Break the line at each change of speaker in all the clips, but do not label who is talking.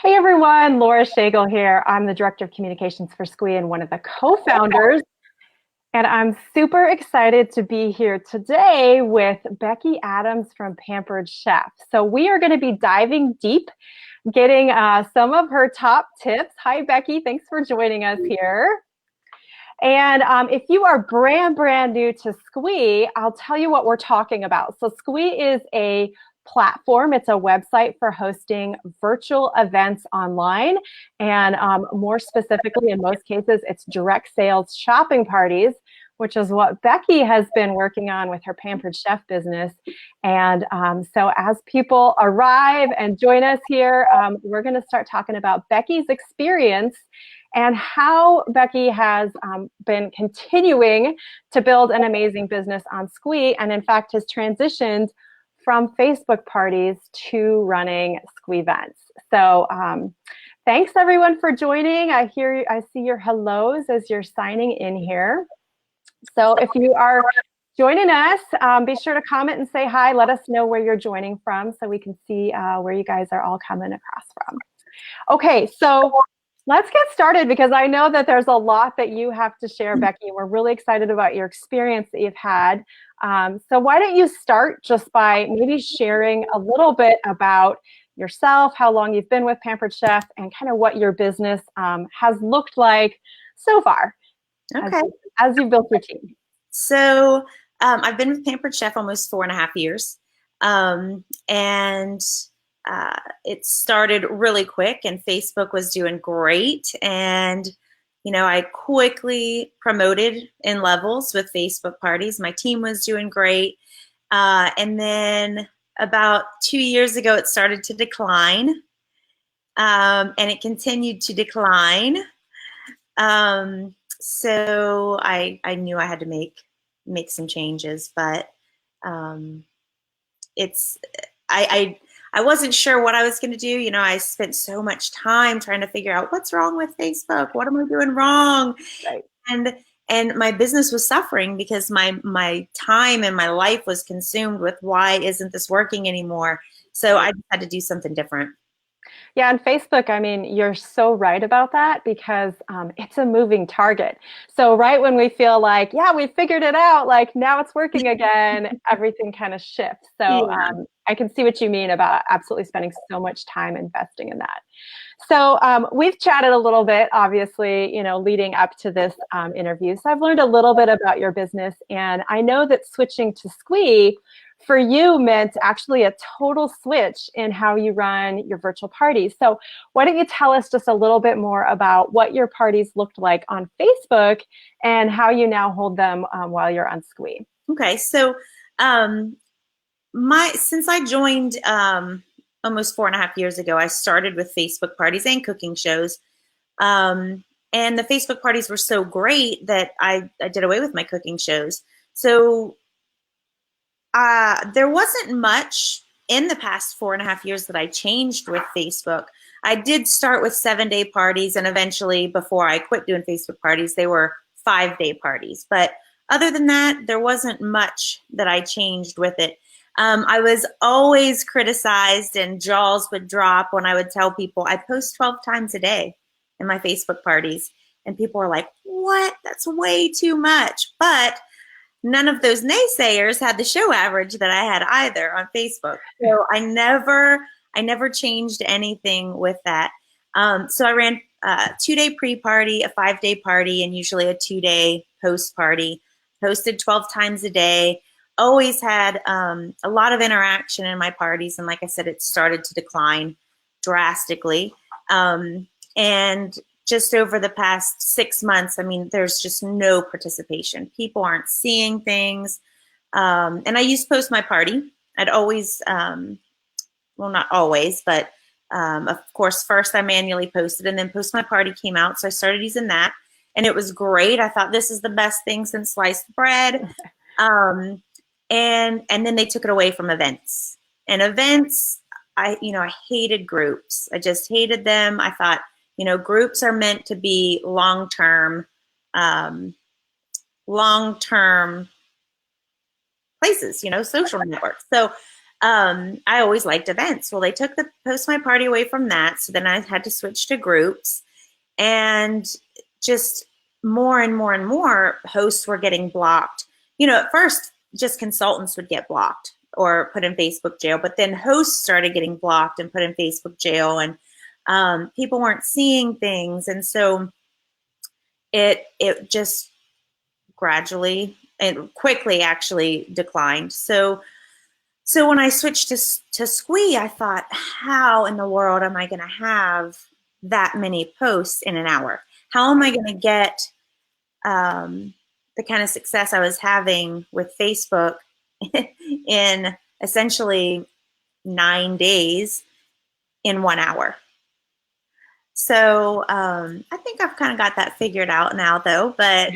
Hey everyone, Laura Schagel here. I'm the Director of Communications for Squeee and one of the co-founders. And I'm super excited to be here today with Becky Adams from Pampered Chef. So we are going to be diving deep, getting some of her top tips. Hi Becky, thanks for joining us here. And if you are brand new to Squeee, I'll tell you what we're talking about. So Squeee is a platform. It's a website for hosting virtual events online. And more specifically, in most cases, it's direct sales shopping parties, which is what Becky has been working on with her Pampered Chef business. And so as people arrive and join us here, we're going to start talking about Becky's experience and how Becky has been continuing to build an amazing business on Squeee, and in fact has transitioned from Facebook parties to running Squeee events. So thanks everyone for joining. I see your hellos as you're signing in here. So if you are joining us, be sure to comment and say hi. Let us know where you're joining from so we can see where you guys are all coming across from. Okay, so let's get started because I know that there's a lot that you have to share, Becky. We're really excited about your experience that you've had. So why don't you start just by maybe sharing a little bit about yourself, how long you've been with Pampered Chef, and kind of what your business has looked like so far as you've built your team.
So I've been with Pampered Chef almost 4.5 years. It started really quick and Facebook was doing great. And, I quickly promoted in levels with Facebook parties. My team was doing great. And then about 2 years ago, it started to decline. And it continued to decline. So I knew I had to make some changes, but I wasn't sure what I was going to do. I spent so much time trying to figure out what's wrong with Facebook. What am I doing wrong?
Right.
And my business was suffering because my time and my life was consumed with why isn't this working anymore? So I just had to do something different.
Yeah, on Facebook, I mean, you're so right about that because it's a moving target. So right when we feel like, yeah, we figured it out, like now it's working again, everything kind of shifts. So I can see what you mean about absolutely spending so much time investing in that. So we've chatted a little bit, obviously, leading up to this interview. So I've learned a little bit about your business, and I know that switching to Squeee for you meant actually a total switch in how you run your virtual parties. So why don't you tell us just a little bit more about what your parties looked like on Facebook and how you now hold them while you're on Squeee?
Okay, so since I joined almost 4.5 years ago, I started with Facebook parties and cooking shows. And the Facebook parties were so great that I did away with my cooking shows. So there wasn't much in the past 4.5 years that I changed with Facebook. I did start with 7-day parties, and eventually, before I quit doing Facebook parties, they were 5-day parties. But other than that, there wasn't much that I changed with it. I was always criticized and jaws would drop when I would tell people I post 12 times a day in my Facebook parties. And people were like, what? That's way too much. But none of those naysayers had the show average that I had either on Facebook. So I never changed anything with that. So I ran a 2-day pre-party, a 5-day party, and usually a 2-day post party. Posted 12 times a day. Always had a lot of interaction in my parties. And like I said, it started to decline drastically. And just over the past 6 months, I mean, there's just no participation. People aren't seeing things. And I used to post my party. I'd always, well, not always, but of course, first I manually posted and then Post My Party came out. So I started using that and it was great. I thought this is the best thing since sliced bread. And then they took it away from events. And events, I hated groups. I just hated them. I thought, groups are meant to be long-term places, social networks. So I always liked events. Well, they took the Post My Party away from that. So then I had to switch to groups, and just more and more and more hosts were getting blocked. At first, just consultants would get blocked or put in Facebook jail, but then hosts started getting blocked and put in Facebook jail, and people weren't seeing things. And so it just gradually and quickly actually declined. So when I switched to Squee, I thought, how in the world am I going to have that many posts in an hour? How am I going to get the kind of success I was having with Facebook in essentially 9 days in 1 hour? So I think I've kind of got that figured out now, though. But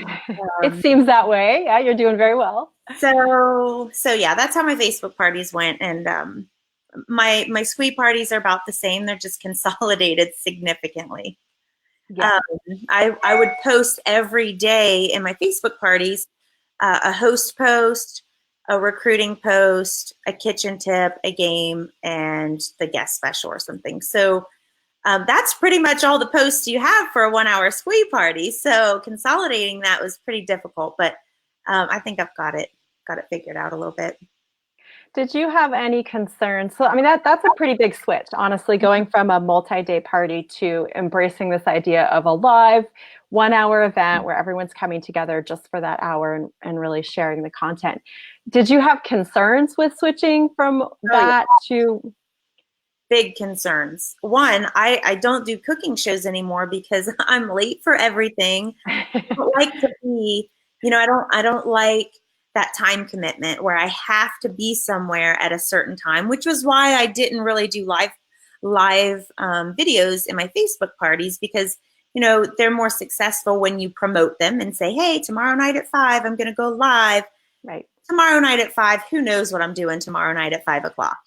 it seems that way. Yeah, you're doing very well.
So yeah, that's how my Facebook parties went, and my Squee parties are about the same. They're just consolidated significantly.
Yeah.
I would post every day in my Facebook parties a host post, a recruiting post, a kitchen tip, a game, and the guest special or something. So that's pretty much all the posts you have for a 1 hour Squee party. So consolidating that was pretty difficult, but I think I've got it figured out a little bit.
Did you have any concerns? So, I mean, that's a pretty big switch, honestly, going from a multi-day party to embracing this idea of a live 1 hour event where everyone's coming together just for that hour and really sharing the content. Did you have concerns with switching from that to?
Big concerns. One, I don't do cooking shows anymore because I'm late for everything. I don't like to be, I don't like that time commitment where I have to be somewhere at a certain time, which was why I didn't really do live videos in my Facebook parties, because they're more successful when you promote them and say, hey, tomorrow night at 5 I'm going to go live.
Right.
Tomorrow night at 5, who knows what I'm doing tomorrow night at 5 o'clock,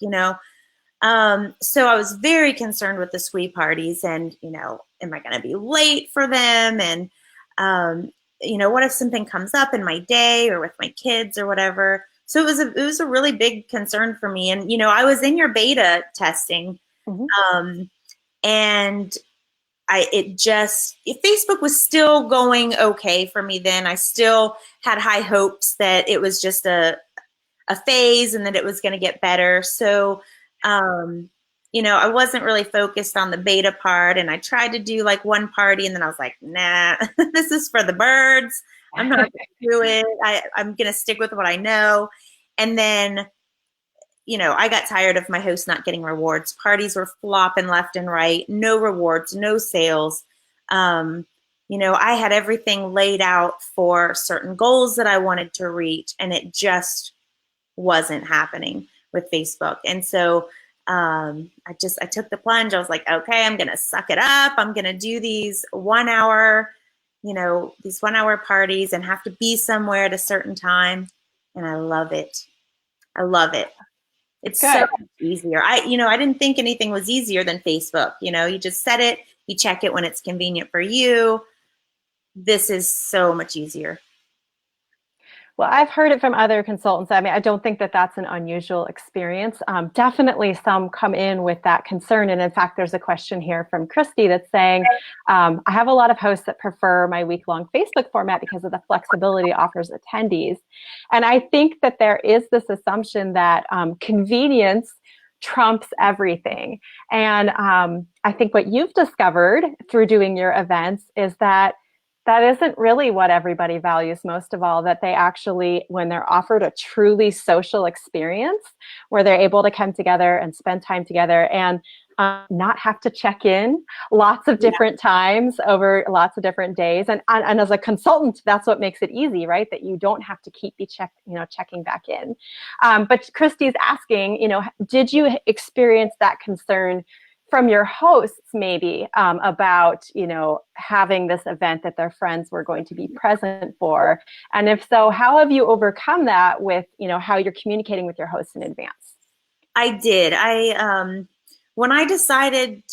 so I was very concerned with the Squee parties, and am I going to be late for them? And what if something comes up in my day or with my kids or whatever? So it was a really big concern for me. And I was in your beta testing, and Facebook was still going okay for me then. I still had high hopes that it was just a phase and that it was going to get better. So I wasn't really focused on the beta part, and I tried to do like one party, and then I was like, nah, this is for the birds. I'm not going to do it. I'm going to stick with what I know. And then, I got tired of my host not getting rewards. Parties were flopping left and right, no rewards, no sales. I had everything laid out for certain goals that I wanted to reach, and it just wasn't happening with Facebook. And so I took the plunge. I was like, okay, I'm going to suck it up. I'm going to do these 1 hour, these 1 hour parties and have to be somewhere at a certain time. And I love it. I love it. It's so much easier. I didn't think anything was easier than Facebook. You just set it, you check it when it's convenient for you. This is so much easier.
Well, I've heard it from other consultants. I mean, I don't think that that's an unusual experience. Definitely some come in with that concern. And in fact, there's a question here from Christy that's saying, I have a lot of hosts that prefer my week-long Facebook format because of the flexibility it offers attendees. And I think that there is this assumption that convenience trumps everything. And I think what you've discovered through doing your events is that isn't really what everybody values most of all, that they actually, when they're offered a truly social experience where they're able to come together and spend time together and not have to check in lots of different times over lots of different days. And as a consultant, that's what makes it easy, right? That you don't have to keep checking back in. But Christy's asking, did you experience that concern from your hosts maybe about, having this event that their friends were going to be present for? And if so, how have you overcome that with, how you're communicating with your hosts in advance?
I did. When I decided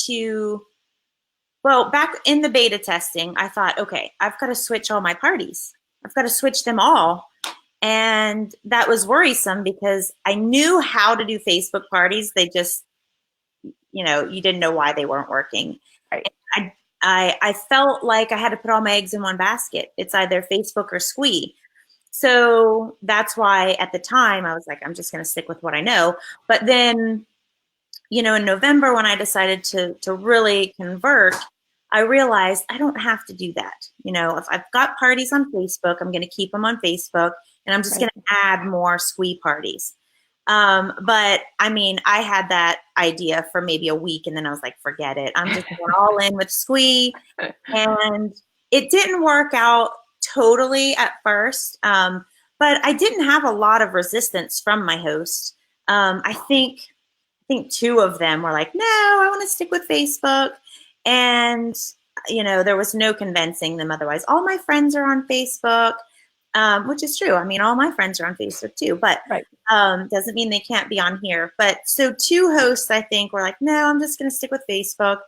back in the beta testing, I thought, okay, I've got to switch all my parties. I've got to switch them all. And that was worrisome because I knew how to do Facebook parties. They just, you didn't know why they weren't working.
Right.
I felt like I had to put all my eggs in one basket. It's either Facebook or Squee. So that's why at the time I was like, I'm just going to stick with what I know. But then, in November when I decided to really convert, I realized I don't have to do that. If I've got parties on Facebook, I'm going to keep them on Facebook, and I'm just going to add more Squee parties. But I mean, I had that idea for maybe a week, and then I was like, forget it. I'm just going all in with Squee. And it didn't work out totally at first. But I didn't have a lot of resistance from my host. I think two of them were like, no, I want to stick with Facebook. And, there was no convincing them otherwise. All my friends are on Facebook, which is true. I mean, all my friends are on Facebook too, but doesn't mean they can't be on here. But so two hosts, I think, were like, no, I'm just going to stick with Facebook.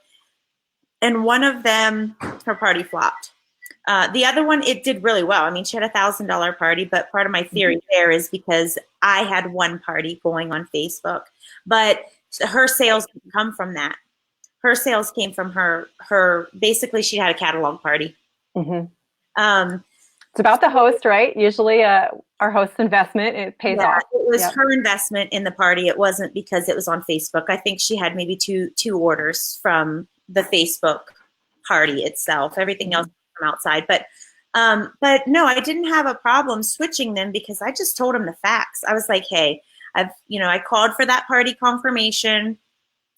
And one of them, her party flopped. The other one, it did really well. I mean, she had $1,000 party, but part of my theory there is because I had one party going on Facebook, but her sales didn't come from that. Her sales came from her basically she had a catalog party.
It's about the host, right? Usually our host's investment, it pays off.
It was her investment in the party. It wasn't because it was on Facebook. I think she had maybe two orders from the Facebook party itself. Everything else from outside. But no, I didn't have a problem switching them because I just told them the facts. I was like, hey, I called for that party confirmation,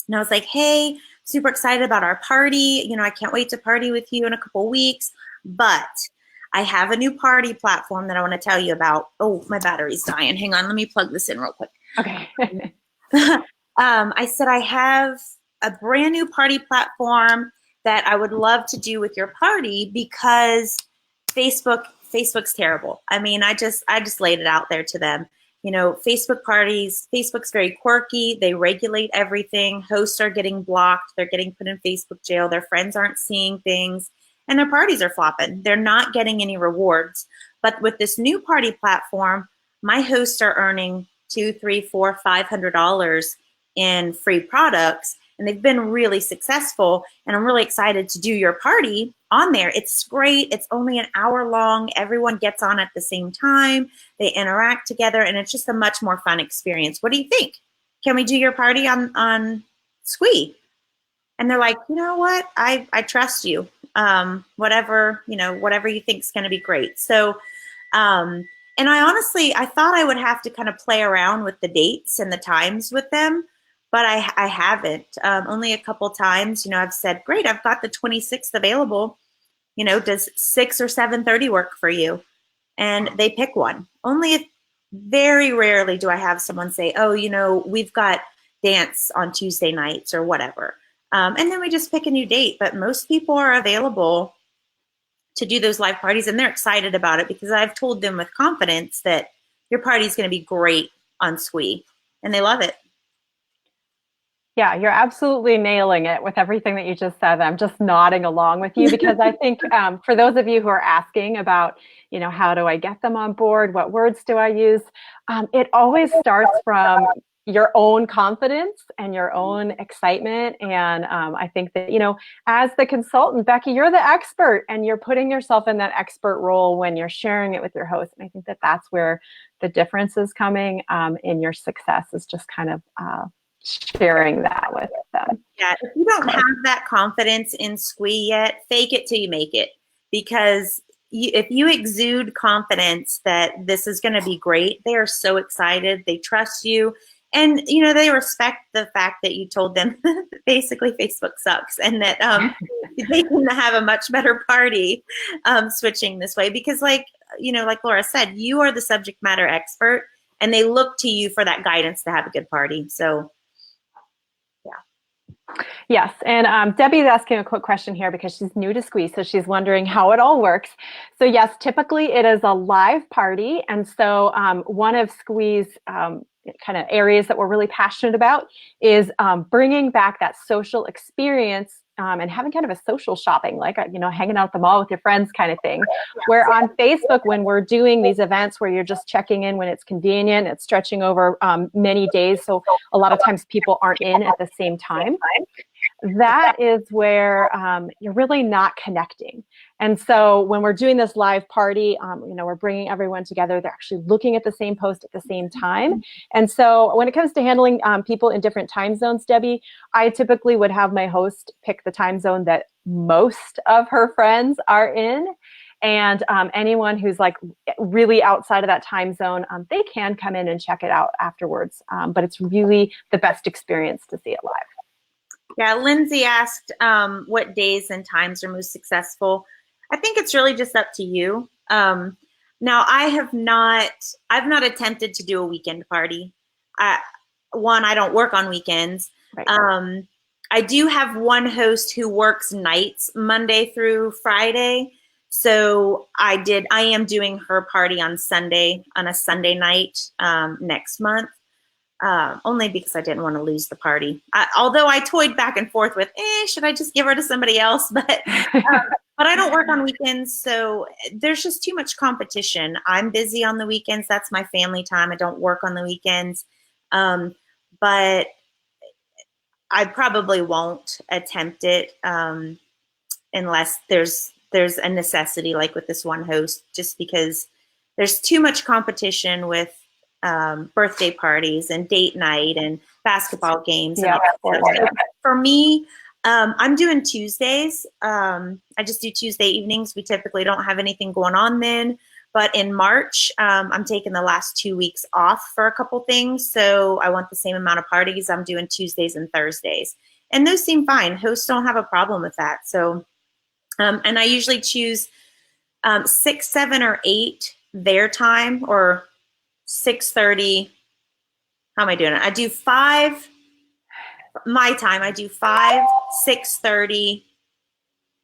and I was like, hey, super excited about our party. I can't wait to party with you in a couple weeks, but I have a new party platform that I want to tell you about. Oh, my battery's dying. Hang on, let me plug this in real quick.
Okay.
I said I have a brand new party platform that I would love to do with your party because Facebook's terrible. I mean, I just laid it out there to them. Facebook parties, Facebook's very quirky. They regulate everything. Hosts are getting blocked. They're getting put in Facebook jail. Their friends aren't seeing things, and their parties are flopping. They're not getting any rewards. But with this new party platform, my hosts are earning $200, $300, $400, $500 in free products, and they've been really successful. And I'm really excited to do your party on there. It's great. It's only an hour long. Everyone gets on at the same time. They interact together, and it's just a much more fun experience. What do you think? Can we do your party on Squee? And they're like, you know what? I trust you. Whatever you think is going to be great. So, and I thought I would have to kind of play around with the dates and the times with them, but I haven't. Only a couple times, I've said, great, I've got the 26th available. Does 6 or 7:30 work for you? And they pick one. Very rarely do I have someone say, oh, we've got dance on Tuesday nights or whatever. And then we just pick a new date. But most people are available to do those live parties, and they're excited about it because I've told them with confidence that your party is going to be great on Squee, and they love it.
Yeah, you're absolutely nailing it with everything that you just said. I'm just nodding along with you because I think for those of you who are asking about, how do I get them on board? What words do I use? It always starts from your own confidence and your own excitement. And I think that, as the consultant, Becky, you're the expert, and you're putting yourself in that expert role when you're sharing it with your host. And I think that that's where the difference is coming in your success, is just kind of sharing that with them.
Yeah, if you don't have that confidence in Squee yet, fake it till you make it. Because if you exude confidence that this is going to be great, they are so excited. They trust you. And, they respect the fact that you told them basically Facebook sucks, and that they can have a much better party switching this way. Because like Laura said, you are the subject matter expert, and they look to you for that guidance to have a good party. So, yeah.
Yes, and Debbie's asking a quick question here because she's new to Squee, so she's wondering how it all works. So yes, typically it is a live party, and so one of Squee's kind of areas that we're really passionate about is bringing back that social experience and having kind of a social shopping, like, hanging out at the mall with your friends kind of thing. Where on Facebook, when we're doing these events where you're just checking in when it's convenient, it's stretching over many days. So a lot of times people aren't in at the same time. That is where you're really not connecting. And so when we're doing this live party, we're bringing everyone together. They're actually looking at the same post at the same time. And so when it comes to handling people in different time zones, Debbie, I typically would have my host pick the time zone that most of her friends are in. And anyone who's like really outside of that time zone, they can come in and check it out afterwards. But it's really the best experience to see it live.
Yeah, Lindsay asked what days and times are most successful. I think it's really just up to you. Now, I've not attempted to do a weekend party. I don't work on weekends. Right. I do have one host who works nights Monday through Friday. So I am doing her party on a Sunday night next month. Only because I didn't want to lose the party. Although I toyed back and forth with, should I just give her to somebody else? But I don't work on weekends, so there's just too much competition. I'm busy on the weekends. That's my family time. I don't work on the weekends. But I probably won't attempt it unless there's a necessity, like with this one host, just because there's too much competition with birthday parties and date night and basketball games. And all that stuff. So for me, I'm doing Tuesdays. I just do Tuesday evenings. We typically don't have anything going on then. But in March, I'm taking the last 2 weeks off for a couple things. So I want the same amount of parties. I'm doing Tuesdays and Thursdays. And those seem fine. Hosts don't have a problem with that. So, and I usually choose 6, 7, or 8 their time, or 6:30. How am I doing it? I do 5 my time. I do 5, 6:30,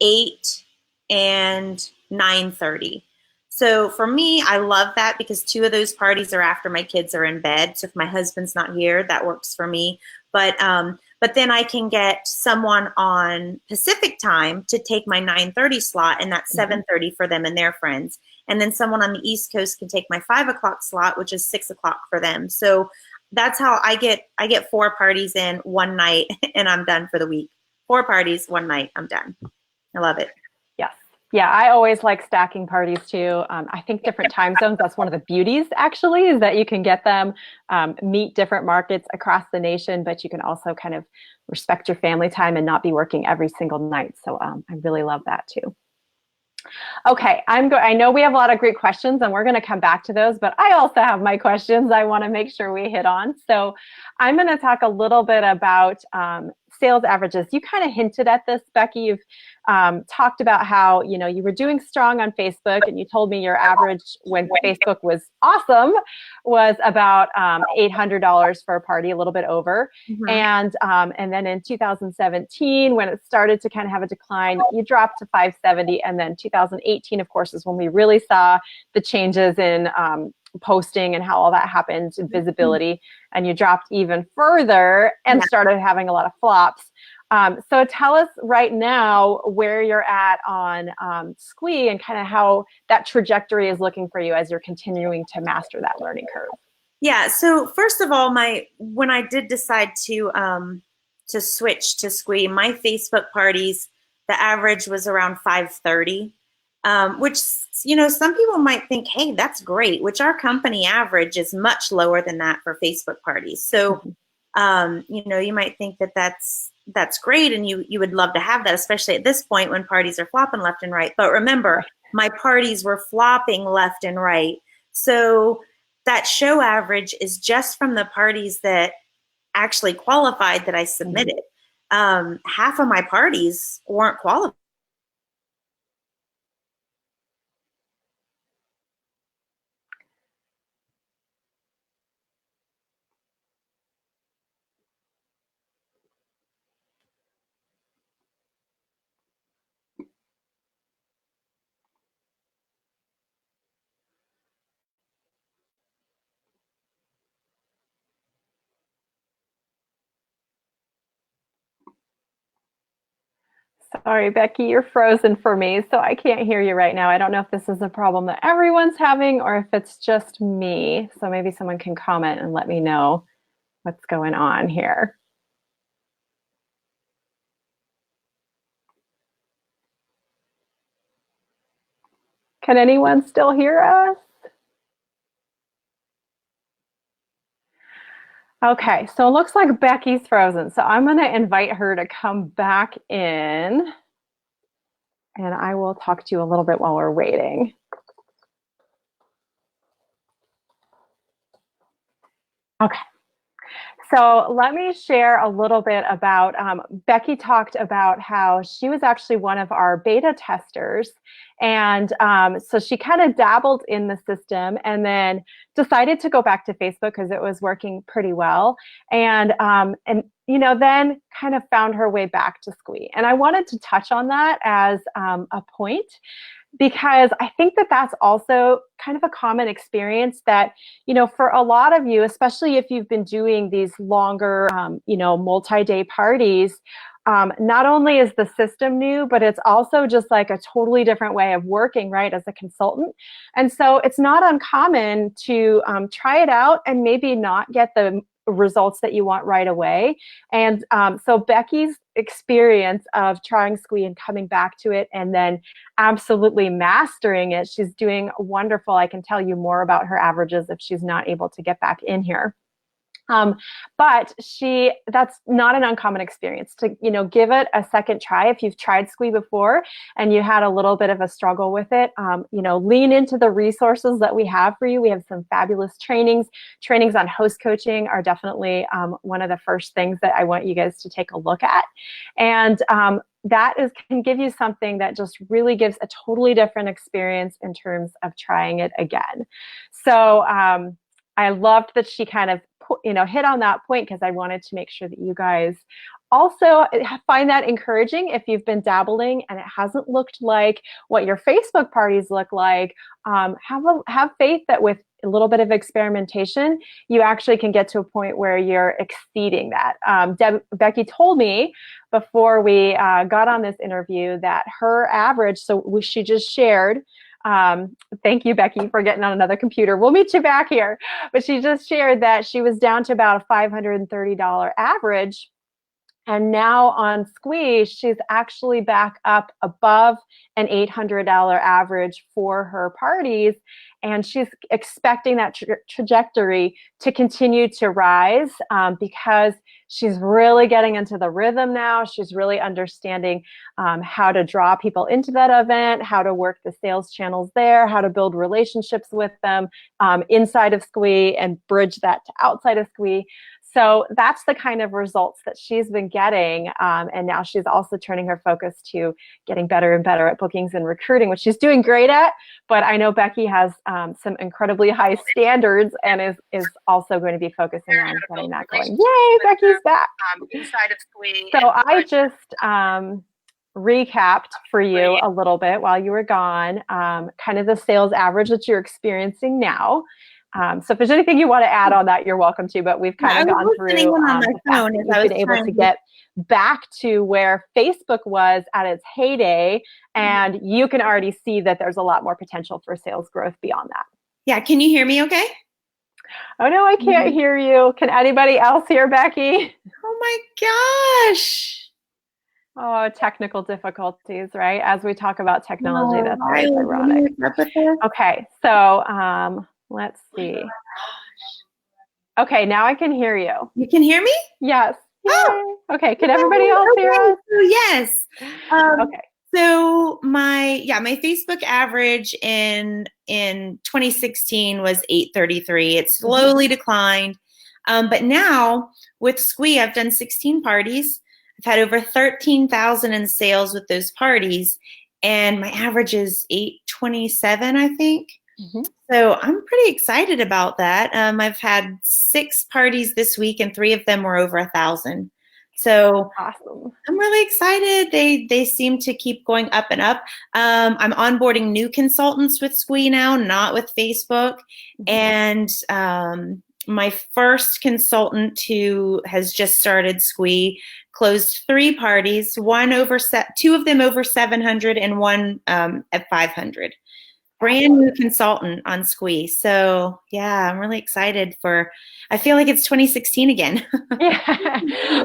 8, and 9:30. So for me, I love that because 2 of those parties are after my kids are in bed. So if my husband's not here, that works for me. But then I can get someone on Pacific time to take my 9:30 slot, and that's 7:30 for them and their friends. And then someone on the East Coast can take my 5 o'clock slot, which is 6 o'clock for them. So that's how I get 4 parties in one night, and I'm done for the week. 4 parties, one night, I'm done. I love it.
Yes. Yeah, I always like stacking parties too. I think different time zones, that's one of the beauties actually, is that you can get them, meet different markets across the nation, but you can also kind of respect your family time and not be working every single night. So I really love that too. Okay, I know we have a lot of great questions and we're going to come back to those, but I also have my questions I want to make sure we hit on. So I'm going to talk a little bit about sales averages. You kind of hinted at this, Becky. You've talked about how, you were doing strong on Facebook, and you told me your average when Facebook was awesome was about $800 for a party, a little bit over. And then in 2017, when it started to kind of have a decline, you dropped to 570. And then 2018, of course, is when we really saw the changes in posting and how all that happened, visibility, and you dropped even further and started having a lot of flops. So tell us right now where you're at on Squeee and kind of how that trajectory is looking for you as you're continuing to master that learning curve.
Yeah. So first of all, when I did decide to switch to Squeee, my Facebook parties, the average was around 530. Which, some people might think, hey, that's great, which our company average is much lower than that for Facebook parties. So, you might think that that's great, and you would love to have that, especially at this point when parties are flopping left and right. But remember, my parties were flopping left and right. So that show average is just from the parties that actually qualified that I submitted. Half of my parties weren't qualified.
Sorry, Becky, you're frozen for me, so I can't hear you right now. I don't know if this is a problem that everyone's having or if it's just me. So maybe someone can comment and let me know what's going on here. Can anyone still hear us? Okay, so it looks like Becky's frozen. So I'm going to invite her to come back in, and I will talk to you a little bit while we're waiting. Okay. So let me share a little bit about, Becky talked about how she was actually one of our beta testers. And so she kind of dabbled in the system and then decided to go back to Facebook because it was working pretty well. And then kind of found her way back to Squeee. And I wanted to touch on that as a point, because I think that that's also kind of a common experience that, for a lot of you, especially if you've been doing these longer, multi-day parties, not only is the system new, but it's also just like a totally different way of working, right, as a consultant. And so it's not uncommon to try it out and maybe not get the results that you want right away. And so Becky's experience of trying Squeee and coming back to it and then absolutely mastering it, she's doing wonderful. I can tell you more about her averages if she's not able to get back in here. But that's not an uncommon experience to, give it a second try. If you've tried Squeee before and you had a little bit of a struggle with it, lean into the resources that we have for you. We have some fabulous trainings. Trainings on host coaching are definitely one of the first things that I want you guys to take a look at. And can give you something that just really gives a totally different experience in terms of trying it again. So I loved that she kind of hit on that point, because I wanted to make sure that you guys also find that encouraging. If you've been dabbling and it hasn't looked like what your Facebook parties look like, have faith that with a little bit of experimentation, you actually can get to a point where you're exceeding that. Becky told me before we got on this interview that her average, so she just shared, thank you, Becky, for getting on another computer. We'll meet you back here. But she just shared that she was down to about a $530 average. And now on Squeee, she's actually back up above an $800 average for her parties. And she's expecting that trajectory to continue to rise because she's really getting into the rhythm now. She's really understanding how to draw people into that event, how to work the sales channels there, how to build relationships with them inside of Squeee and bridge that to outside of Squeee. So that's the kind of results that she's been getting. And now she's also turning her focus to getting better and better at bookings and recruiting, which she's doing great at. But I know Becky has some incredibly high standards and is also going to be focusing on getting that going. Yay, Becky's back.
Inside of Squeee.
So I just recapped for you a little bit while you were gone, kind of the sales average that you're experiencing now. So if there's anything you want to add on that, you're welcome to, but we've kind of gone through the fact that you've been able to get back to where Facebook was at its heyday, and you can already see that there's a lot more potential for sales growth beyond that.
Yeah, can you hear me okay?
Oh no, I can't hear you. Can anybody else hear Becky?
Oh my gosh.
Oh, technical difficulties, right? As we talk about technology, that's always ironic. Okay, so let's see. Okay, now I can hear you.
You can hear me?
Yes. Oh. Okay, can everybody else hear us?
Yes.
Okay.
So my Facebook average in 2016 was 833. It slowly declined. But now with Squeee, I've done 16 parties. I've had over 13,000 in sales with those parties, and my average is 827, I think. Mm-hmm. So I'm pretty excited about that. I've had 6 parties this week, and 3 of them were over 1,000. So
awesome. I'm
really excited. They seem to keep going up and up. I'm onboarding new consultants with Squeee now, not with Facebook. Mm-hmm. And my first consultant who has just started Squee closed 3 parties, two of them over 700 and one at 500. Brand new consultant on Squee. So yeah, I'm really excited I feel like it's 2016 again.
Yeah,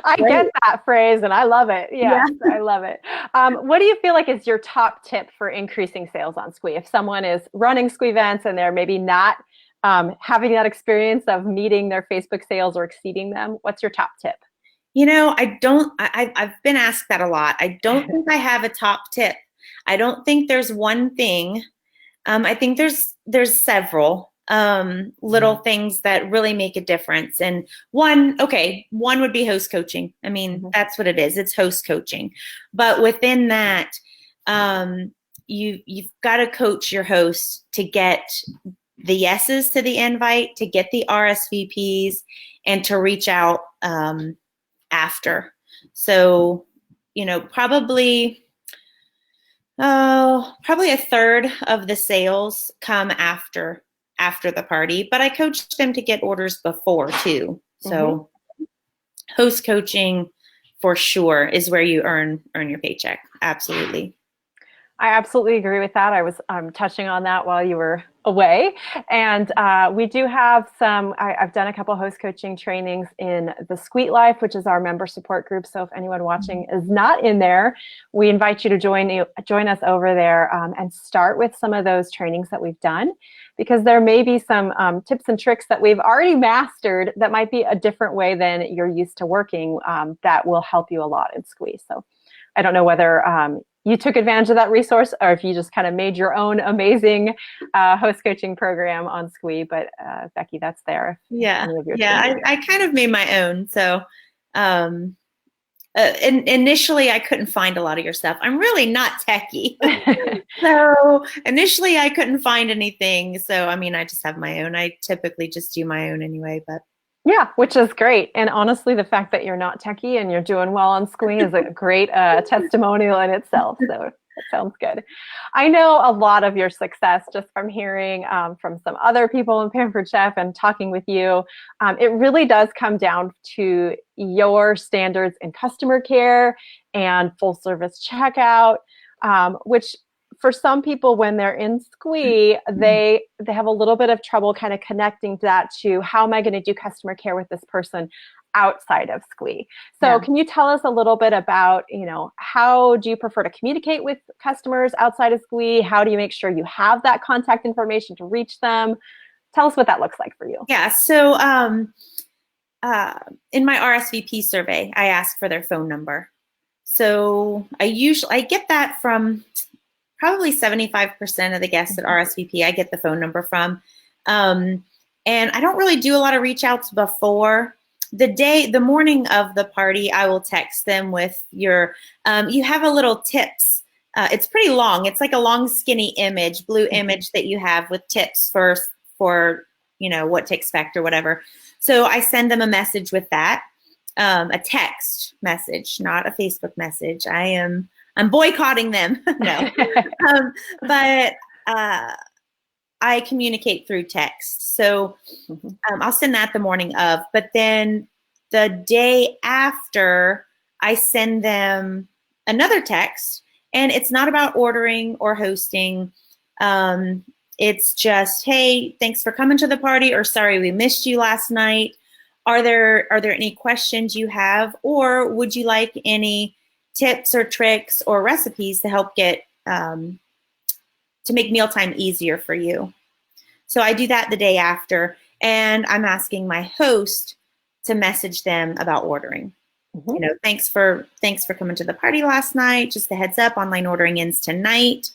I get that phrase and I love it. Yes, yeah. I love it. What do you feel like is your top tip for increasing sales on Squee? If someone is running Squee events and they're maybe not having that experience of meeting their Facebook sales or exceeding them, what's your top tip?
I've been asked that a lot. I don't think I have a top tip. I don't think there's one thing. I think there's several little things that really make a difference. And one would be host coaching. I mean, that's what it is. It's host coaching. But within that, you've got to coach your host to get the yeses to the invite, to get the RSVPs, and to reach out after. So, probably a third of the sales come after the party, but I coach them to get orders before too. So host coaching for sure is where you earn your paycheck. Absolutely.
I absolutely agree with that. I was touching on that while you were away. And we do have I've done a couple host coaching trainings in the Squeet Life, which is our member support group. So if anyone watching is not in there, we invite you to join us over there and start with some of those trainings that we've done, because there may be some tips and tricks that we've already mastered that might be a different way than you're used to working that will help you a lot in Squee. So I don't know whether you took advantage of that resource or if you just kind of made your own amazing host coaching program on Squee, but Becky, that's there.
I kind of made my own. So initially I couldn't find a lot of your stuff. I'm really not techie. So initially I couldn't find anything. So, I mean, I just have my own. I typically just do my own anyway, but.
Yeah, which is great. And honestly, the fact that you're not techie and you're doing well on Squee is a great testimonial in itself. So that sounds good. I know a lot of your success just from hearing from some other people in Pampered Chef and talking with you. It really does come down to your standards in customer care and full service checkout, which for some people, when they're in Squee, they have a little bit of trouble kind of connecting that to how am I going to do customer care with this person outside of Squee. So can you tell us a little bit about, how do you prefer to communicate with customers outside of Squee? How do you make sure you have that contact information to reach them? Tell us what that looks like for you.
Yeah. So in my RSVP survey, I ask for their phone number. So I get that from probably 75% of the guests at RSVP, I get the phone number from. And I don't really do a lot of reach outs before. The morning of the party, I will text them with you have a little tips. It's pretty long. It's like a long, skinny blue image that you have with tips for what to expect or whatever. So I send them a message with that, a text message, not a Facebook message. I'm boycotting them. No, but I communicate through text. So I'll send that the morning of, but then the day after I send them another text, and it's not about ordering or hosting. It's just, hey, thanks for coming to the party, or sorry, we missed you last night. Are there any questions you have, or would you like any tips or tricks or recipes to help get to make mealtime easier for you? So I do that the day after, and I'm asking my host to message them about ordering. Thanks for coming to the party last night. Just a heads up, online ordering ends tonight.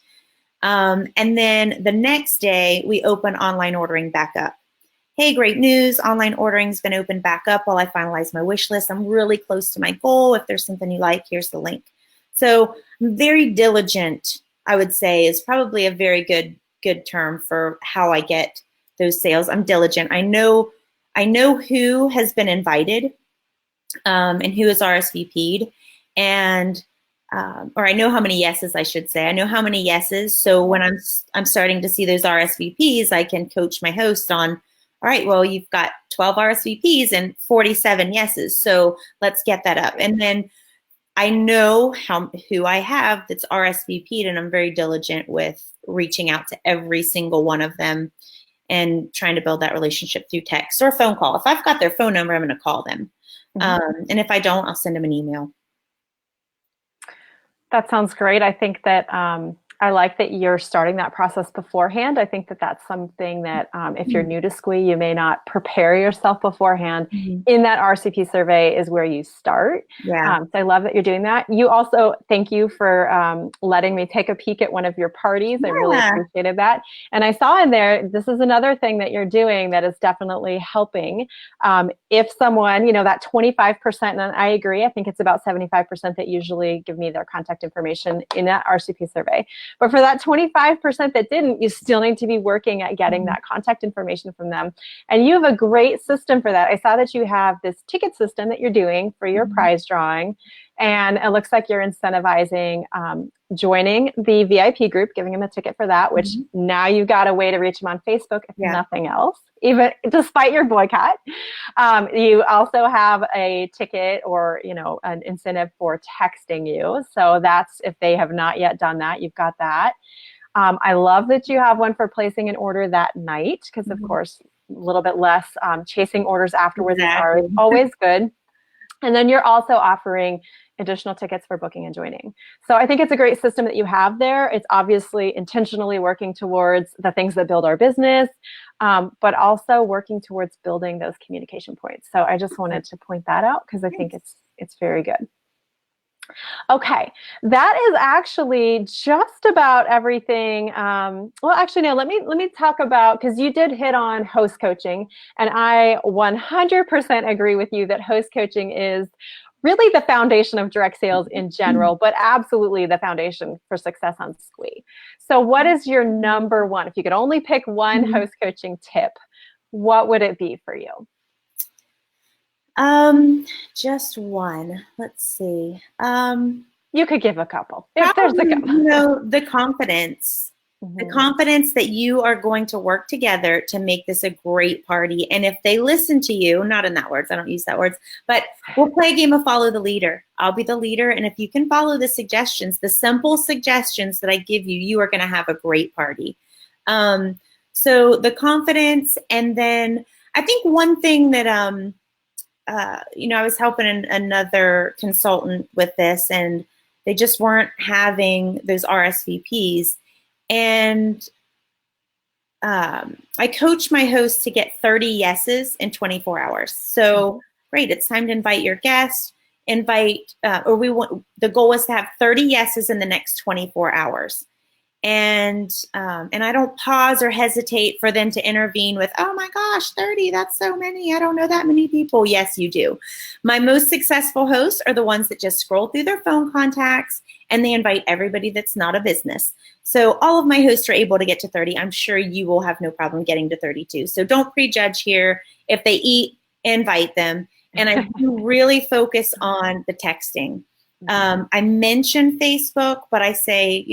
And then the next day we open online ordering back up. Hey, great news. Online ordering's been opened back up while I finalize my wish list. I'm really close to my goal. If there's something you like, here's the link. So I'm very diligent, I would say, is probably a very good term for how I get those sales. I'm diligent. I know who has been invited and who is RSVP'd, and or I know how many yeses, I should say. I know how many yeses. So when I'm starting to see those RSVPs, I can coach my host on, all right, well, you've got 12 RSVPs and 47 yeses. So let's get that up. And then I know who I have that's RSVP'd, and I'm very diligent with reaching out to every single one of them and trying to build that relationship through text or phone call. If I've got their phone number, I'm going to call them. And if I don't, I'll send them an email.
That sounds great. I think that I like that you're starting that process beforehand. I think that that's something that if you're new to Squeee, you may not prepare yourself beforehand. In that RCP survey is where you start.
Yeah.
So I love that you're doing that. You also, thank you for letting me take a peek at one of your parties. I really appreciated that. And I saw in there, this is another thing that you're doing that is definitely helping. If someone, that 25%, and I agree, I think it's about 75% that usually give me their contact information in that RCP survey. But for that 25% that didn't, you still need to be working at getting that contact information from them. And you have a great system for that. I saw that you have this ticket system that you're doing for your prize drawing. And it looks like you're incentivizing joining the VIP group, giving them a ticket for that, which now you've got a way to reach them on Facebook, if nothing else, even despite your boycott. You also have a ticket or, an incentive for texting you. So that's, if they have not yet done that, you've got that. I love that you have one for placing an order that night, because of course, a little bit less chasing orders afterwards are always good. And then you're also offering additional tickets for booking and joining. So I think it's a great system that you have there. It's obviously intentionally working towards the things that build our business, but also working towards building those communication points. So I just wanted to point that out because I think it's very good. Okay, that is actually just about everything. Well, actually, no, let me talk about, because you did hit on host coaching, and I 100% agree with you that host coaching is really the foundation of direct sales in general, but absolutely the foundation for success on Squeee. So what is your number one? If you could only pick one host coaching tip, what would it be for you?
Just one. Let's see.
You could give a couple. If there's a couple.
The confidence. The confidence that you are going to work together to make this a great party. And if they listen to you, not in that words, I don't use that words, but we'll play a game of follow the leader. I'll be the leader. And if you can follow the suggestions, the simple suggestions that I give you, you are going to have a great party. So the confidence. And then I think one thing that, I was helping another consultant with this, and they just weren't having those RSVPs. And I coach my hosts to get 30 yeses in 24 hours. So great, it's time to invite your guests. The goal is to have 30 yeses in the next 24 hours. And I don't pause or hesitate for them to intervene with, oh my gosh, 30, that's so many. I don't know that many people. Yes, you do. My most successful hosts are the ones that just scroll through their phone contacts and they invite everybody that's not a business. So all of my hosts are able to get to 30. I'm sure you will have no problem getting to 32. So don't prejudge here. If they eat, invite them. And I do really focus on the texting. I mention Facebook, but I say,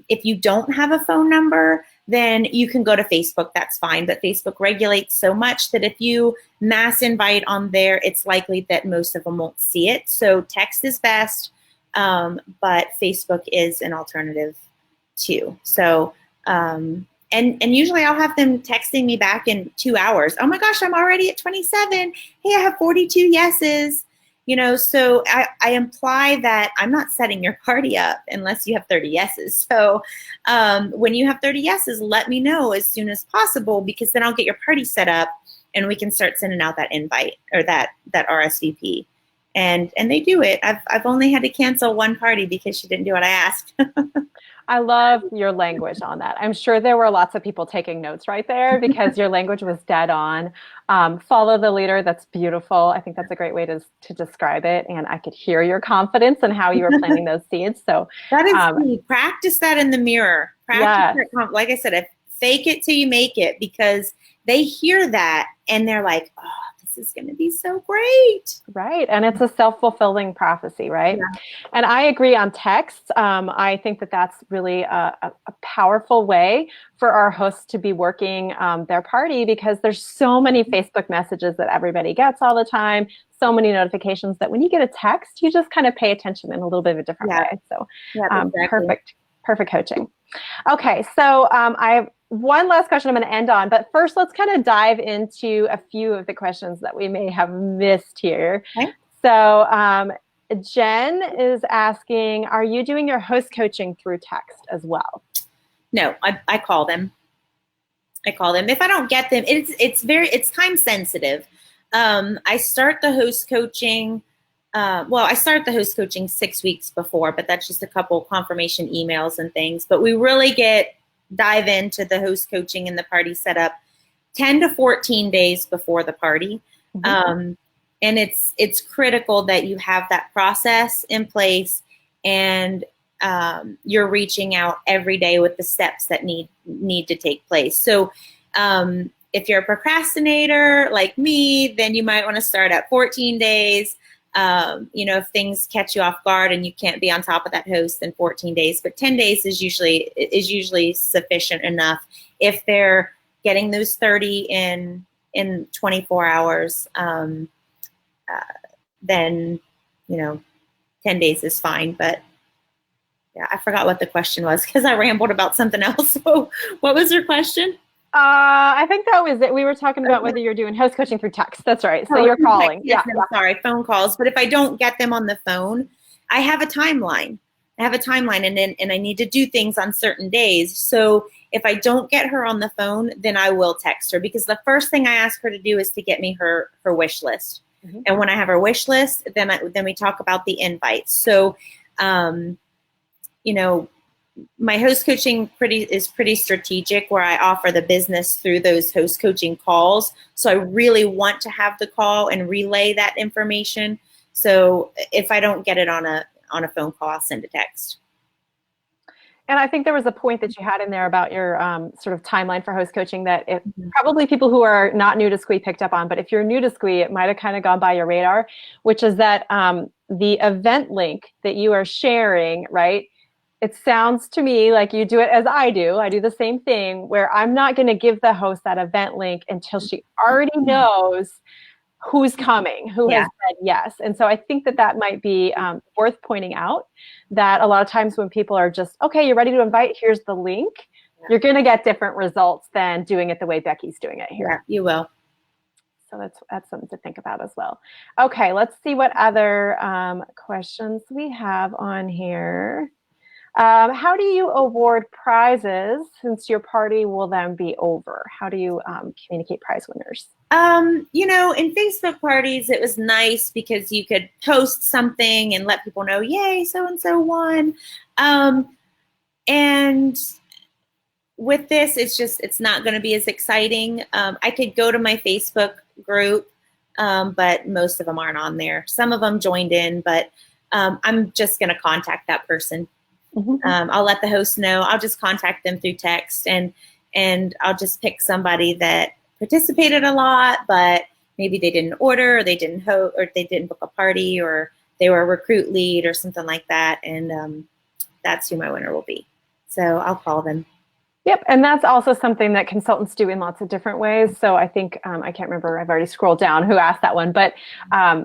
if you don't have a phone number, then you can go to Facebook. That's fine. But Facebook regulates so much that if you mass invite on there, it's likely that most of them won't see it. So text is best, but Facebook is an alternative too. So, and usually I'll have them texting me back in 2 hours. Oh my gosh, I'm already at 27. Hey, I have 42 yeses. So I imply that I'm not setting your party up unless you have 30 yeses. So when you have 30 yeses, let me know as soon as possible, because then I'll get your party set up and we can start sending out that invite or that RSVP. And they do it. I've only had to cancel one party because she didn't do what I asked.
I love your language on that. I'm sure there were lots of people taking notes right there because your language was dead on. Follow the leader. That's beautiful. I think that's a great way to describe it. And I could hear your confidence in how you were planting those seeds. So
that is key. Practice that in the mirror. Practice that. Like I said, fake it till you make it, because they hear that and they're like, oh, this this is going to be so great.
Right. And it's a self-fulfilling prophecy, right?
Yeah.
And I agree on text. I think that that's really a powerful way for our hosts to be working their party, because there's so many Facebook messages that everybody gets all the time, so many notifications, that when you get a text, you just kind of pay attention in a little bit of a different way. So
exactly.
perfect coaching. Okay. So I have one last question I'm going to end on, but first let's kind of dive into a few of the questions that we may have missed here.
Okay.
So Jen is asking, are you doing your host coaching through text as well?
No, I call them. If I don't get them, it's time sensitive. I start the host coaching. I start the host coaching 6 weeks before, but that's just a couple confirmation emails and things. But we really dive into the host coaching and the party setup 10 to 14 days before the party. Mm-hmm. And it's critical that you have that process in place, and you're reaching out every day with the steps that need to take place. So if you're a procrastinator like me, then you might want to start at 14 days. If things catch you off guard and you can't be on top of that host in 14 days, but 10 days is usually sufficient enough. If they're getting those 30 in 24 hours, then 10 days is fine. But yeah, I forgot what the question was because I rambled about something else. So what was your question?
I think that was it. We were talking about whether you're doing host coaching through text. That's right. So you're calling.
Yes, yeah. Sorry, phone calls. But if I don't get them on the phone, I have a timeline. And I need to do things on certain days. So if I don't get her on the phone, then I will text her, because the first thing I ask her to do is to get me her wish list. Mm-hmm. And when I have her wish list, then we talk about the invites. So, my host coaching is pretty strategic, where I offer the business through those host coaching calls. So I really want to have the call and relay that information. So if I don't get it on a phone call, I'll send a text.
And I think there was a point that you had in there about your sort of timeline for host coaching that probably people who are not new to Squeee picked up on. But if you're new to Squeee, it might have kind of gone by your radar, which is that the event link that you are sharing, right? It sounds to me like you do it as I do. I do the same thing, where I'm not going to give the host that event link until she already knows who's coming, who has said yes. And so I think that might be worth pointing out, that a lot of times when people are just, okay, you're ready to invite, here's the link, you're going to get different results than doing it the way Becky's doing it here.
Yeah, you will.
So that's something to think about as well. Okay, let's see what other questions we have on here. How do you award prizes since your party will then be over? How do you communicate prize winners?
In Facebook parties, it was nice because you could post something and let people know, yay, so-and-so won. And with this, it's not going to be as exciting. I could go to my Facebook group, but most of them aren't on there. Some of them joined in, but I'm just going to contact that person. Mm-hmm. I'll let the host know. I'll just contact them through text, and I'll just pick somebody that participated a lot, but maybe they didn't order, or they didn't or they didn't book a party, or they were a recruit lead or something like that, and that's who my winner will be. So I'll call them.
Yep, and that's also something that consultants do in lots of different ways. So I think, I can't remember, I've already scrolled down who asked that one, but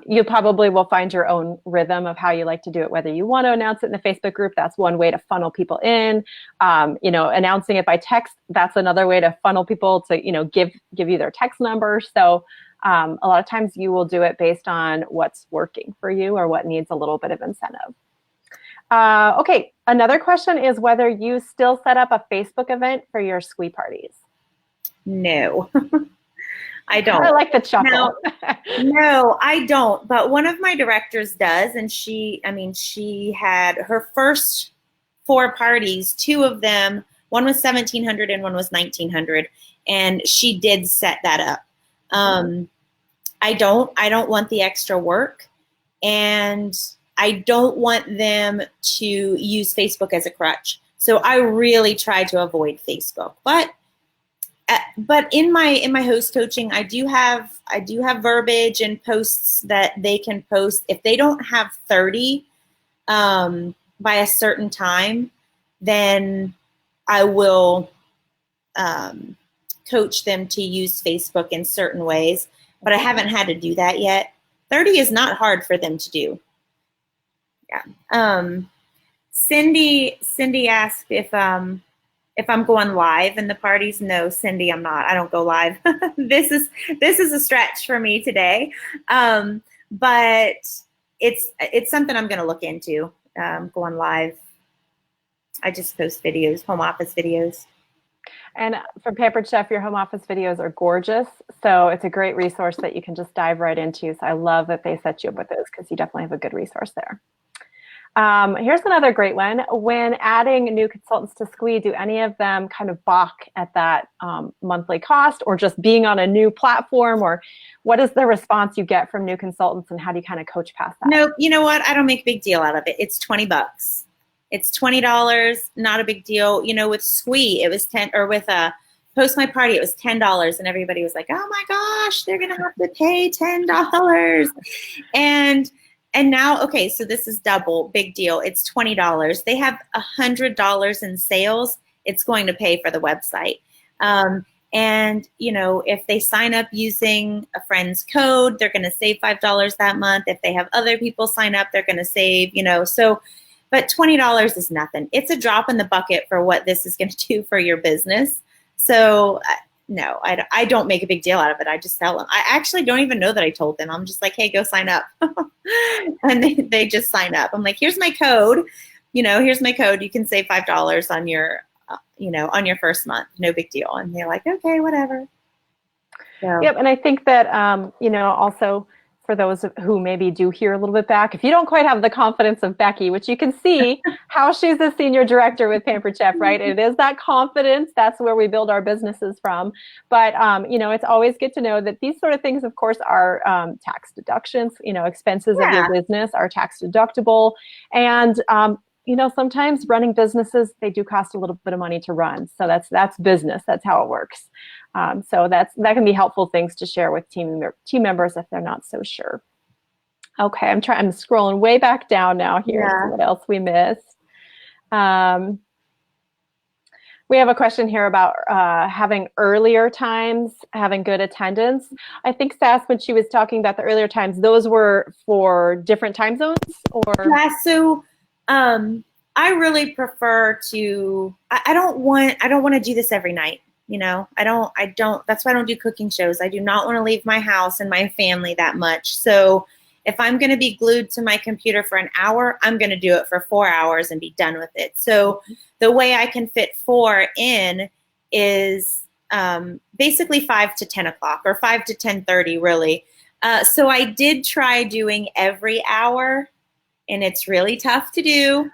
you probably will find your own rhythm of how you like to do it, whether you want to announce it in the Facebook group. That's one way to funnel people in. Announcing it by text, that's another way to funnel people to, give you their text number. So a lot of times you will do it based on what's working for you or what needs a little bit of incentive. Okay, another question is whether you still set up a Facebook event for your Squeee parties.
No, I don't.
I like the chuckle.
No, I don't. But one of my directors does, and she had her first 4 parties. 2 of them, one was 1,700 and one was 1,900, and she did set that up. I don't want the extra work, and I don't want them to use Facebook as a crutch. So I really try to avoid Facebook. But but in my host coaching, I do have verbiage and posts that they can post. If they don't have 30 by a certain time, then I will coach them to use Facebook in certain ways. But I haven't had to do that yet. 30 is not hard for them to do. Yeah. Cindy asked if I'm going live in the parties. No, Cindy, I'm not. I don't go live. This is a stretch for me today. But it's something I'm going to look into, going live. I just post videos, home office videos.
And for Pampered Chef, your home office videos are gorgeous. So it's a great resource that you can just dive right into. So I love that they set you up with those, because you definitely have a good resource there. Here's another great one. When adding new consultants to Squeee, do any of them kind of balk at that monthly cost, or just being on a new platform? Or what is the response you get from new consultants, and how do you kind of coach past that?
No, you know what? I don't make a big deal out of it. It's $20. It's $20, not a big deal. You know, with Squeee, it was 10, or with Post My Party, it was $10, and everybody was like, "Oh my gosh, they're gonna have to pay $10." And now, okay, so this is double, big deal. It's $20. They have $100 in sales. It's going to pay for the website. And you know, if they sign up using a friend's code, they're going to save $5 that month. If they have other people sign up, they're going to save. You know, so. But $20 is nothing. It's a drop in the bucket for what this is going to do for your business. So no, I don't make a big deal out of it. I just tell them. I actually don't even know that I told them. I'm just like, hey, go sign up. And they just sign up. I'm like, here's my code. You know, here's my code. You can save $5 on your, on your first month. No big deal. And they're like, okay, whatever. So.
Yep. And I think that, also, for those who maybe do hear a little bit back, if you don't quite have the confidence of Becky, which you can see how she's a senior director with Pampered Chef, right? It is that confidence. That's where we build our businesses from. But, it's always good to know that these sort of things, of course, are tax deductions. Expenses of your business are tax deductible. And, sometimes running businesses, they do cost a little bit of money to run. So that's business. That's how it works. So that can be helpful things to share with team members if they're not so sure. Okay, I'm scrolling way back down now here. Yeah. What else we missed? We have a question here about having earlier times, having good attendance. I think Sass, when she was talking about the earlier times, those were for different time zones, or?
Yeah, so I really prefer to. I don't want to do this every night. I don't, that's why I don't do cooking shows. I do not want to leave my house and my family that much. So if I'm going to be glued to my computer for an hour, I'm going to do it for 4 hours and be done with it. So the way I can fit 4 in is basically 5 to 10 o'clock, or 5 to 10:30 really. So I did try doing every hour, and it's really tough to do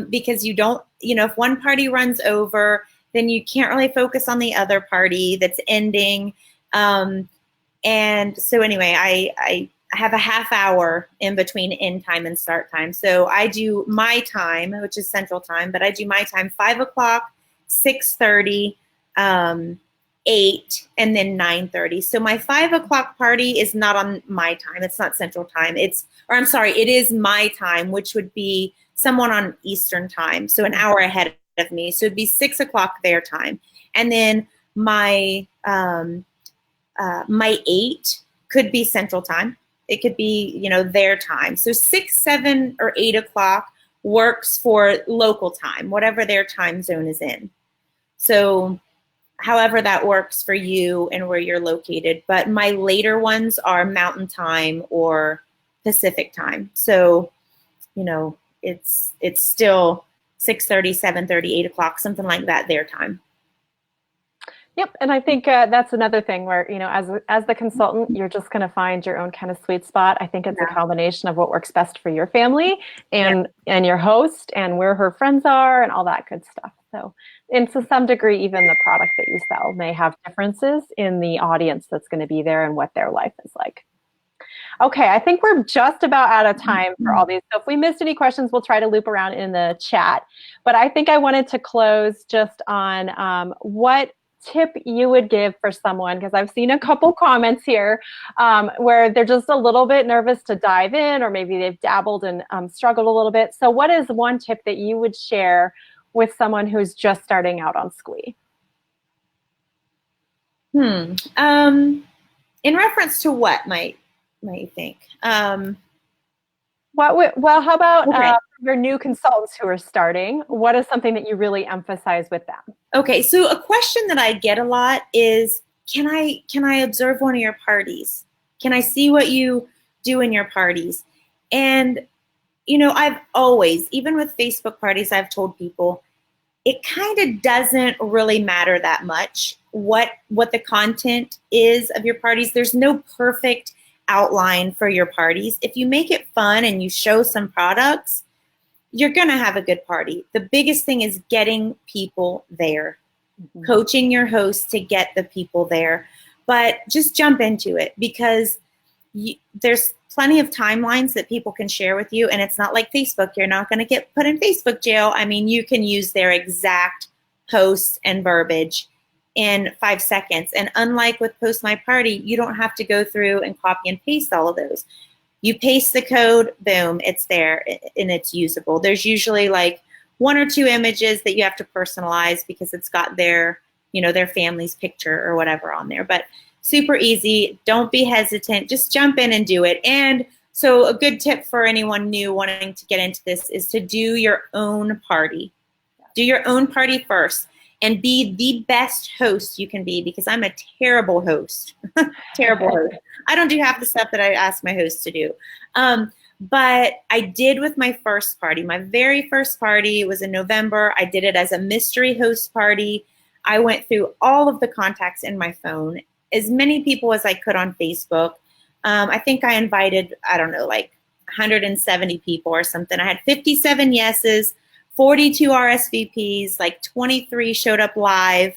because you don't, if one party runs over, then you can't really focus on the other party that's ending. And so anyway, I have a half hour in between end time and start time. So I do my time, which is Central Time, but I do my time 5 o'clock, 6:30, 8, and then 9:30. So my 5 o'clock party is not on my time. It's not Central Time. It is my time, which would be someone on Eastern Time. So an hour ahead of me. So it'd be 6 o'clock their time. And then my 8 could be Central Time. It could be, their time. So 6, 7, or 8 o'clock works for local time, whatever their time zone is in. So however that works for you and where you're located. But my later ones are Mountain Time or Pacific Time. So, it's still 6:30, 7:30, 8 o'clock, something like that, their time.
Yep, and I think that's another thing where, as the consultant, you're just going to find your own kind of sweet spot. I think it's a combination of what works best for your family and your host, and where her friends are, and all that good stuff. So, and to some degree, even the product that you sell may have differences in the audience that's going to be there and what their life is like. Okay, I think we're just about out of time for all these. So if we missed any questions, we'll try to loop around in the chat. But I think I wanted to close just on what tip you would give for someone, because I've seen a couple comments here where they're just a little bit nervous to dive in, or maybe they've dabbled and struggled a little bit. So what is one tip that you would share with someone who's just starting out on Squeee?
In reference to what might you think?
Well, how about
okay.
your new consultants who are starting? What is something that you really emphasize with them?
Okay, so a question that I get a lot is, can I observe one of your parties? Can I see what you do in your parties? And I've always, even with Facebook parties, I've told people it kind of doesn't really matter that much what the content is of your parties. There's no perfect outline for your parties. If you make it fun and you show some products, you're going to have a good party. The biggest thing is getting people there, coaching your host to get the people there. But just jump into it, because there's plenty of timelines that people can share with you. And it's not like Facebook. You're not going to get put in Facebook jail. I mean, you can use their exact posts and verbiage in 5 seconds. And unlike with Post My Party, you don't have to go through and copy and paste all of those. You paste the code, boom, it's there and it's usable. There's usually like 1 or 2 images that you have to personalize because it's got their family's picture or whatever on there. But super easy. Don't be hesitant. Just jump in and do it. And so a good tip for anyone new wanting to get into this is to do your own party. Do your own party first and be the best host you can be, because I'm a terrible host. Terrible host. I don't do half the stuff that I ask my host to do. But I did with my first party. My very first party was in November. I did it as a mystery host party. I went through all of the contacts in my phone, as many people as I could on Facebook. I think I invited, like 170 people or something. I had 57 yeses, 42 RSVPs, like 23 showed up live.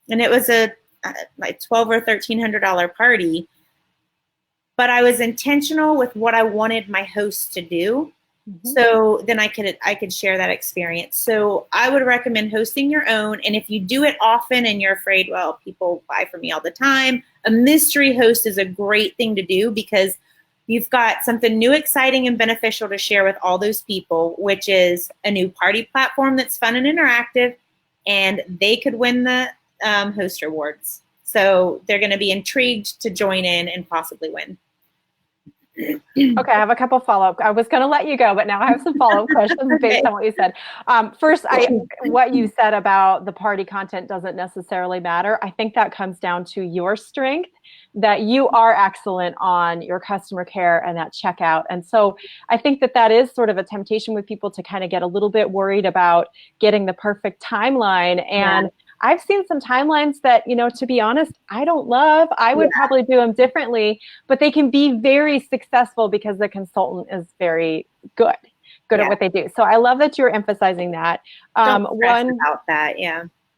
And it was a like $1,200 or $1,300 party. But I was intentional with what I wanted my host to do. Mm-hmm. So then I could share that experience. So I would recommend hosting your own. And if you do it often and you're afraid, well, people buy from me all the time, a mystery host is a great thing to do, because you've got something new, exciting, and beneficial to share with all those people, which is a new party platform that's fun and interactive, and they could win the host awards. So they're going to be intrigued to join in and possibly win.
Okay, I have a couple follow-up. I was going to let you go, but now I have some follow-up questions based on what you said. First, what you said about the party content doesn't necessarily matter. I think that comes down to your strength, that you are excellent on your customer care and that checkout. And so I think that is sort of a temptation with people to kind of get a little bit worried about getting the perfect timeline. And I've seen some timelines that, to be honest, I don't love. I would probably do them differently, but they can be very successful because the consultant is very good at what they do. So I love that you're emphasizing that.
Don't stress about that,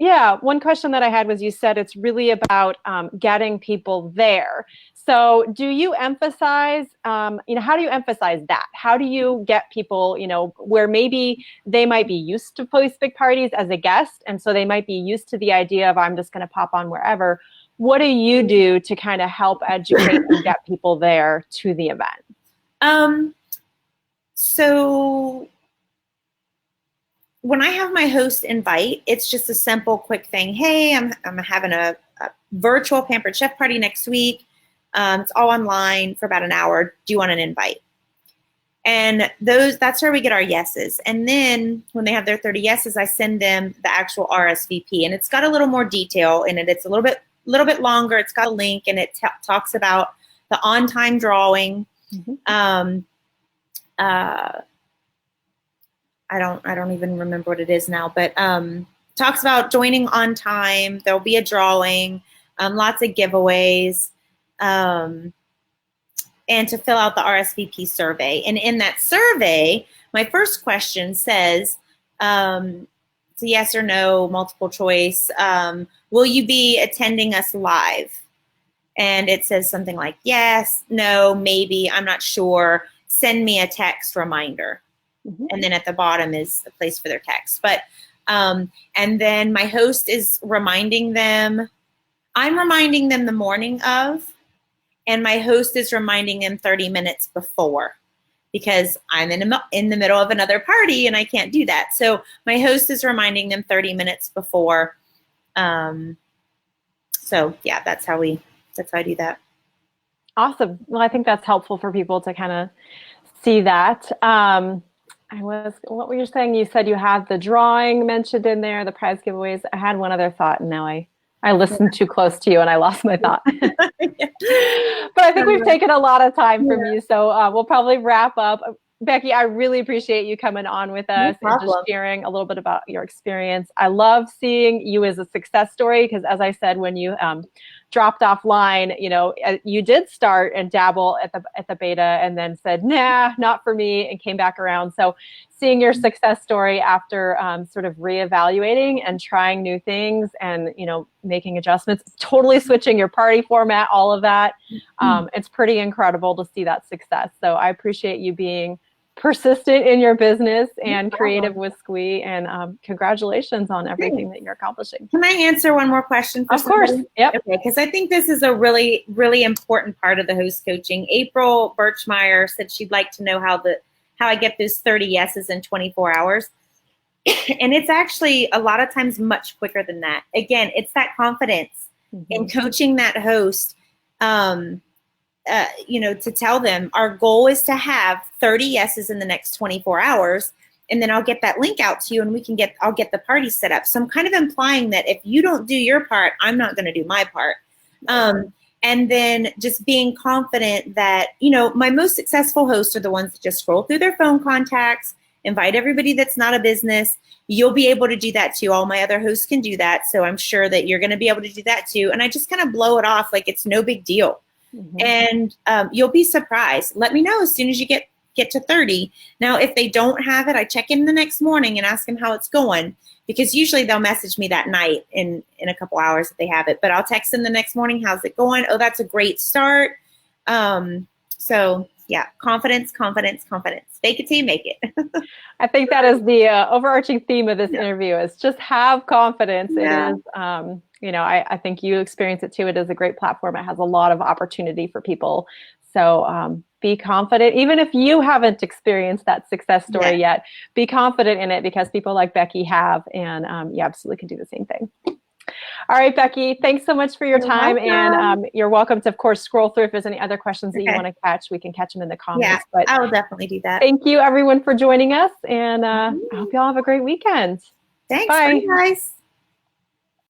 Yeah, one question that I had was, you said it's really about getting people there. So do you emphasize, how do you emphasize that? How do you get people, where maybe they might be used to Facebook parties as a guest, and so they might be used to the idea of, I'm just going to pop on wherever. What do you do to kind of help educate and get people there to the event?
So when I have my host invite, it's just a simple, quick thing. Hey, I'm having a virtual Pampered Chef party next week. It's all online for about an hour. Do you want an invite? And that's where we get our yeses. And then when they have their 30 yeses, I send them the actual RSVP, and it's got a little more detail in it. It's a little bit longer. It's got a link, and it talks about the on-time drawing. Mm-hmm. I don't even remember what it is now, but talks about joining on time. There'll be a drawing, lots of giveaways, and to fill out the RSVP survey. And in that survey, my first question says, it's a yes or no, multiple choice. Will you be attending us live? And it says something like, yes, no, maybe, I'm not sure. Send me a text reminder. Mm-hmm. And then at the bottom is a place for their text. But And then my host is reminding them. I'm reminding them the morning of, and my host is reminding them 30 minutes before, because I'm in the middle of another party and I can't do that. So my host is reminding them 30 minutes before. So yeah, that's how I do that.
Awesome. Well, I think that's helpful for people to kind of see that. What were you saying? You said you had the drawing mentioned in there, the prize giveaways. I had one other thought, and now I listened too close to you and I lost my thought. But I think we've taken a lot of time from you, so we'll probably wrap up. Becky, I really appreciate you coming on with us and just sharing a little bit about your experience. I love seeing you as a success story, because as I said, when you dropped offline, you did start and dabble at the beta and then said, nah, not for me, and came back around. So seeing your success story after sort of reevaluating and trying new things and, making adjustments, totally switching your party format, all of that, it's pretty incredible to see that success. So I appreciate you being persistent in your business and creative with Squeee, and congratulations on everything that you're accomplishing.
Can I answer one more question?
Of course. Yep.
Okay, because I think this is a really, really important part of the host coaching. April Birchmeyer said she'd like to know how I get those 30 yeses in 24 hours. And it's actually a lot of times much quicker than that. Again, it's that confidence in coaching that host. To tell them our goal is to have 30 yeses in the next 24 hours. And then I'll get that link out to you and I'll get the party set up. So I'm kind of implying that if you don't do your part, I'm not going to do my part. And then just being confident that, my most successful hosts are the ones that just scroll through their phone contacts, invite everybody that's not a business. You'll be able to do that too. All my other hosts can do that. So I'm sure that you're going to be able to do that too. And I just kind of blow it off like it's no big deal. And you'll be surprised. Let me know as soon as you get to 30. Now, if they don't have it, I check in the next morning and ask them how it's going, because usually they'll message me that night in a couple hours if they have it. But I'll text them the next morning. How's it going? Oh, that's a great start. So yeah, confidence, confidence, confidence. Fake it till you make it.
I think that is the overarching theme of this interview, is just have confidence.
Yeah.
It is, I think you experience it too. It is a great platform. It has a lot of opportunity for people. So be confident. Even if you haven't experienced that success story yet, be confident in it, because people like Becky have, and you absolutely can do the same thing. All right, Becky, thanks so much for your time.
Welcome.
And you're welcome to, of course, scroll through if there's any other questions that you want to catch. We can catch them in the comments.
Yeah,
but
I will definitely do that.
Thank you, everyone, for joining us. And I hope you all have a great weekend.
Thanks.
Bye.
Bye, guys.